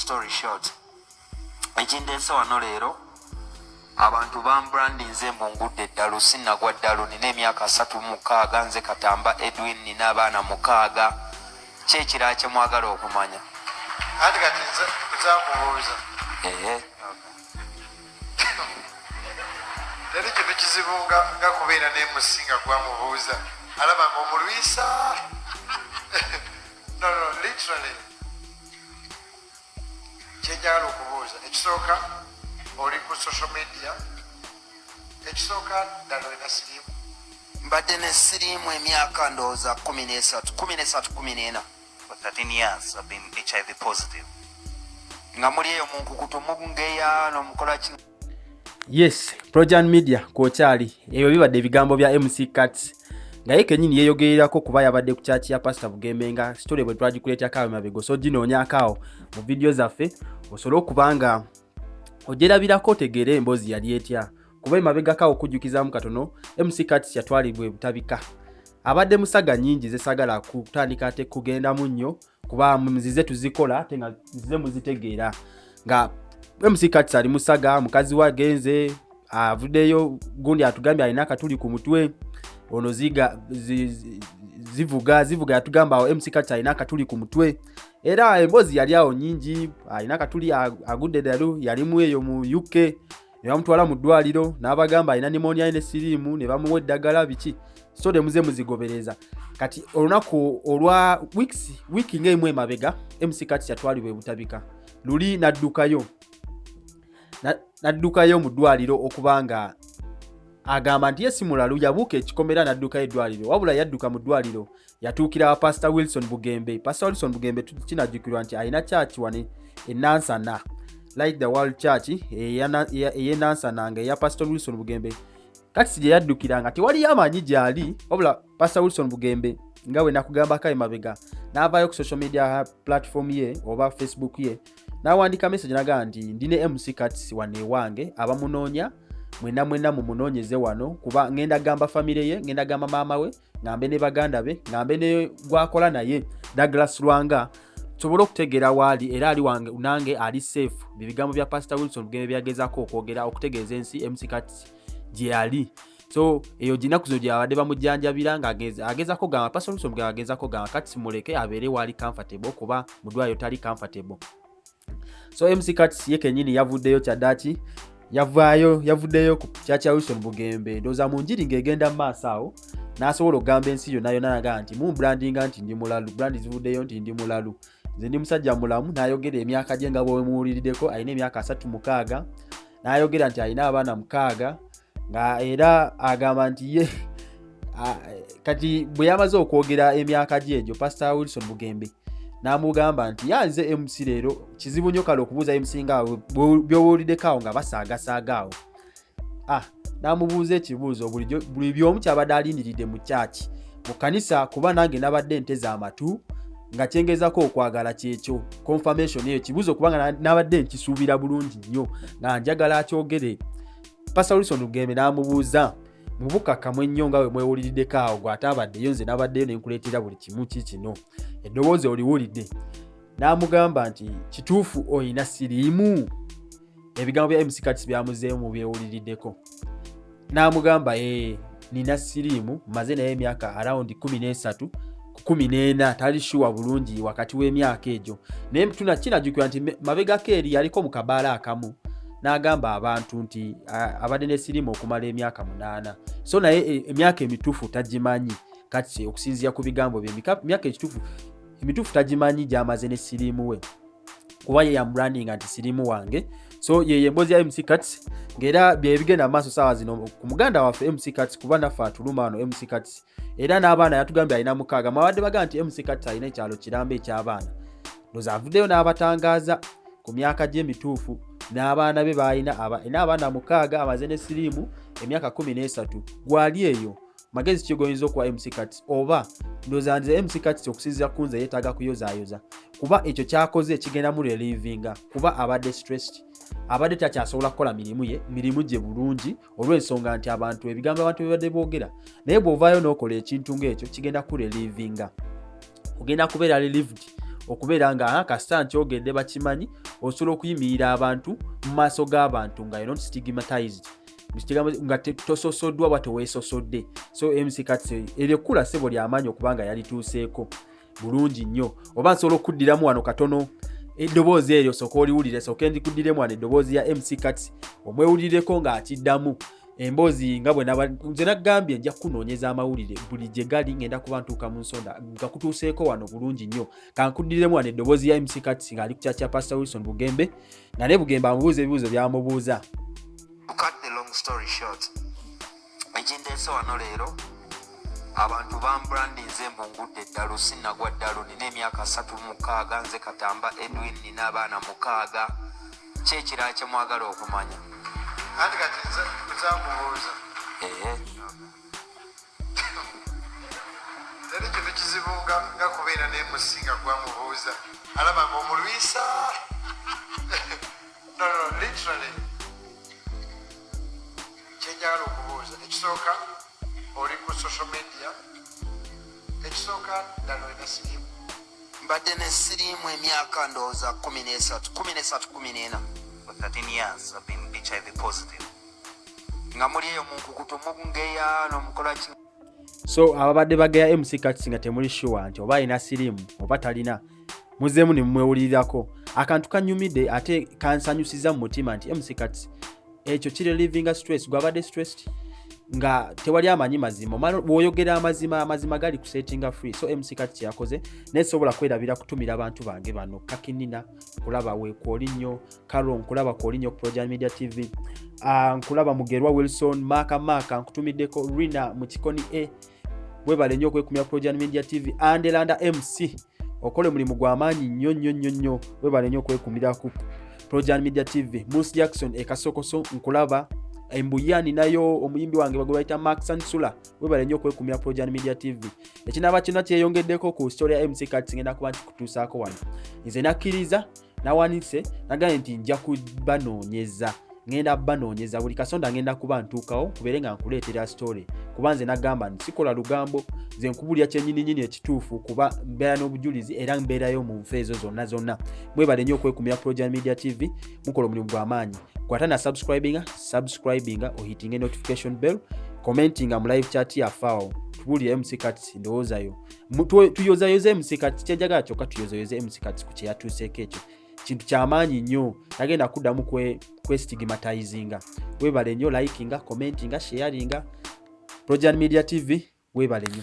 story short, ekindeese wano leero abantu bambrandinze mbungudde ddalo sinnagwa ddalo nina emyaka 36 nze Katamba Edwin nina abaana 6 kyekira kye mwagala okumanya ati kati nze kuzamubuuza teri kintu kizibu nga kubeera n'emusinga gwamubuuza alaba ng'omulwisa no literally kyenjagala okubuuza ekisooka oli ku social media ekisooka ddala olina siriimu mbadde ne siriimu emyaka ndowooza 13 For 13 years, I've been HIV positive. nga muli eyo munkukutu mugeya n'omukola kino. Yes, Projan Media kwokyali eyo bibadde ebigambo bya MC Cuts nga ye kenyini yeyogererako kuba yabadde ku church ya Pastor Bugembe nga story bwe twagikuleta kawe mabego so ginoonya akawo mu video zaffe osobola okubanga ogerabirako otegere emboozi yali etya kuba emabega kawo okujjukizamu katono MC Cuts yatwalibwa butabika abadde musaga nyingi zesagala kutandika ate kugenda munnyo kuba muzize tuzikola ate nga zize muzitegeera nga MC Cuts ali musaga mukazi wa genze avudeyo gundi atugambye alina katuli ku mutwe ono zivuga yatugamba MC Cuts alina katuli ku mutwe era embozi yali awo nyingi alina katuli agudde dalo yali mu eyo mu UK ne bamutwala mu ddwaliro n'abagamba alina pneumonia ine sirimu ne bamuwa eddagala biki so de muze muzigobereza kati olunaku olwa wiki ng'emu emabega MC Cuts yatwalibwa butabika luli naddukayo mu ddwaliro okubanga agamba nti yesimulalu yabuuka ekikomera naddukayo eddwaliro wabula yadduka mu ddwaliro yatuukira Pastor Wilson Bugembe. Pastor Wilson Bugembe kinajjukirwa nti alina church wane enansana like the world church eyenansana nga eya Pastor Wilson Bugembe kati gye yaddukiranga tewali amanyi gyali wabula Pastor Wilson Bugembe nga we nakugamba kaye mabega n'avaayo ku social media platform ye oba Facebook ye n'awandika message naga nti ndine MC Cuts wane wange abamunoonya mwena mumunoonyeze wano kuba ngenda gamba family ye ngenda gamba maama we ngambe ne baganda be ngambe ne gwakola naye Douglas Lwanga tusobola okutegeera waali era ali wange nange ali safe bibigambo bya Pastor Wilson Bugembe byagezako okwogera okutegeeza ensi MC Cuts gye ali so eyo jinakuzo gye abadde bamujjanjabira nga agezako gamba Pastor Wilson Bugembe agezako gamba Cuts muleke abeere wali comfortable kuba mudwayo tali comfortable so MC Cuts ye kenyini yavuddeyo kyadaki yavuddeyo ku kyacha Wilson Bugembe ndoza munjiri ngegenda maaso awo nasobola okugamba ensi yonna naga nti mu brandinga nti ndi mulalu brand zivuddeyo nti ndi mulalu nze ndi musajja mulamu n'ayogera emyaka gye nga bwe muwuliriddeko alina emyaka 36 n'ayogera nti alina abaana 6 nga era agamba nti ye kati bwe yamaze okwogera emyaka gye egyo Pastor Wilson Bugembe n'amugamba nti yanze MC leero kizibu nnyo kale okubuuza MC nga by'owuliddeko nga basaagasaaga n'amubuuza ekibuuzo buli by'omu kyabadde alindiridde mu church mu kanisa kuba nange nabadde nteza amatu nga kyengezako okwagala kyekyo confirmation eyo kibuuzo kubanga nabadde nkisuubira bulungi nnyo nga njagala akyogere Pastor Wilson Bugembe n'amubuuza mubukakamu ennyo nga we mwewuliriddeko awo gw'ate abaddeyo nze nabaddeyo ne nkuleetera buli kimu kino eddoboozi oliwulidde n'amugamba nti kituufu oyina siriimu ebigambo bya MC Cuts byamuzeemu mu byewuliriddeko n'amugamba nina siriimu maze naye emyaka around 13 ku 14 tali shuwa bulungi wakati w'emyaka egyo naye kinajjukirwa nti mabegako eri yaliko mu kabaala akamu n'agamba abantu nti abadde ne siriimu okumala emyaka 8 so naye emyaka emituufu tagimanyi kati okusinziira ku bigambo bye emyaka emituufu tagimanyi gy'amaze ne siriimu we kuba ye yambrandinga nti siriimu wange so ye emboozi ya MC Cuts ng'era bye bigenda maaso saawa zino ku muganda waffe MC Cuts kuba naffe atuluma wano MC Cuts era n'abaana yatugambye alina 6 mabadde baga nti MC Cuts alina ekyalo kirambe eky'abaana ndoza avuddeyo n'abatangaaza ku myaka gye emituufu n'abaana be balina abaana 6 amaze ne siriimu emyaka 13 gwali eyo magezi kigoyinza okuwa MC Cuts oba ndoza nze MC Cuts okusinziira kunze yeetaaga kuyozaayoza kuba ekyo kyakoze kigenda mu relivinga kuba abadde stressed abadde takyasobola kukola mirimu gye bulungi olw'ensonga nti abantu ebigambo abantu bibadde boogera naye bw'ovaayo n'okola ekintu ng'ekyo kigenda ku relivinga ogenda kubeera relieved okubeera nga kasita nkyogedde bakimanyi osobola okuyimirira abantu mu maaso g'abantu nga not stigmatized nga tososoddwa bwa teweesosodde. So MC Cuts eryekula ssebo ly'amaanyi okubanga yalituuseeko bulungi nnyo. Oba nsobola okuddiramu wano katono eddoboozi eryo sooka oliwulire, sooka ndikuddiremu wano eddoboozi ya MC Cuts omwewulirireko ng'akiddamu emboozi nga bwe nze nagambye nja kunoonyeza amawulire buli gye gali ngenda kuba ntuuka mu nsonda nga kutuuseeko wano bulungi nnyo. Kankuddiremu wano eddoboozi ya MC Cuts ng'ali ku kya Pastor Wilson Bugembe nga ne Bugembe amubuuza ebibuuzo by'amubuuza. To cut the long story short, ekindeese wano leero abantu bambrandinze mbungudde eddalo sinnagwa ddalo nina emyaka 36 nze Katamba Edwin nina abaana 6. Ki ekirala kye mwagala okumanya? Anti kati nzamubuuza. Teri kintu kizibu nga kubeera n'emusinga gwamubuuza alaba ng'omulwisa. No, literally. Kyenjagala okubuuza ekisooka oli ku social media, ekisooka ddala olina siriimu? Mbadde ne siriimu emyaka ndowooza 13-14. For 13 years, I've been HIV positive. Nga muli eyo mu nkukutu mungeya n'omukola ki? So ababadde bageya MC Cuts nga temuli sure nti oba alina siriimu oba talina, muzeemu ne mumwewulirirako. Akantu kanyumidde ate kansanyusiza mu mutima nti MC Cuts ekyo kiri living stress, gwabadde stressed nga tewali amanyi mazima. Bw'oyogera amazima gali ku setting free. So MC Cuts yakoze nesobola kwerabira kutumira abantu bange bano Kakinina, kulaba weekoli nnyo, Karo nkulaba koli nnyo ku Project Media TV, nkulaba Mugerwa Wilson, Maka nkutumiddeko Rina mu kikoni webale nnyo okwekumya Project Media TV, Andelanda MC okole mulimu gw'amaanyi nnyo webale nnyo okwekumira ku Project Media TV. Moose Jackson ekasokoso nkulaba, Embuyani nayo omuyimbi wange bagwe bayita Max Ansula webale nnyo okwekumira Project Media TV. Ekinaba kino kyeyongeddeko ku story ya MC Cuts ngenda kuba nkikutuusaako wano. Nze nakkiriza nawanise nagambye nti nja kubanoonyeza, ngenda banoonyeza buli kasonda ngenda kuba ntuukawo kubeere nga nkuleetera story kuba nze nagamba nti sikola lugambo, nze nkubulya kyennyini ekituufu kuba mbeera n'obujulizi era mbeerayo mu nfa ezo zonna. Mwebale nnyo okwekumira Project Media TV, mukola omulimu gw'amaanyi. Kwata na subscribinga ohitinga notification bell, commentinga mu live chat yafaawo tubulire MC Cuts ndowoozayo tuyozayoze MC Cuts kyenjagala kyokka tuyozayoze MC Cuts ku kyeyatuuseeko ekyo kintu ky'amaanyi nnyo tagenda kuddamu stigmatizinga. Webale nnyo likinga, commentinga, sharinga. Project Media TV webale nnyo.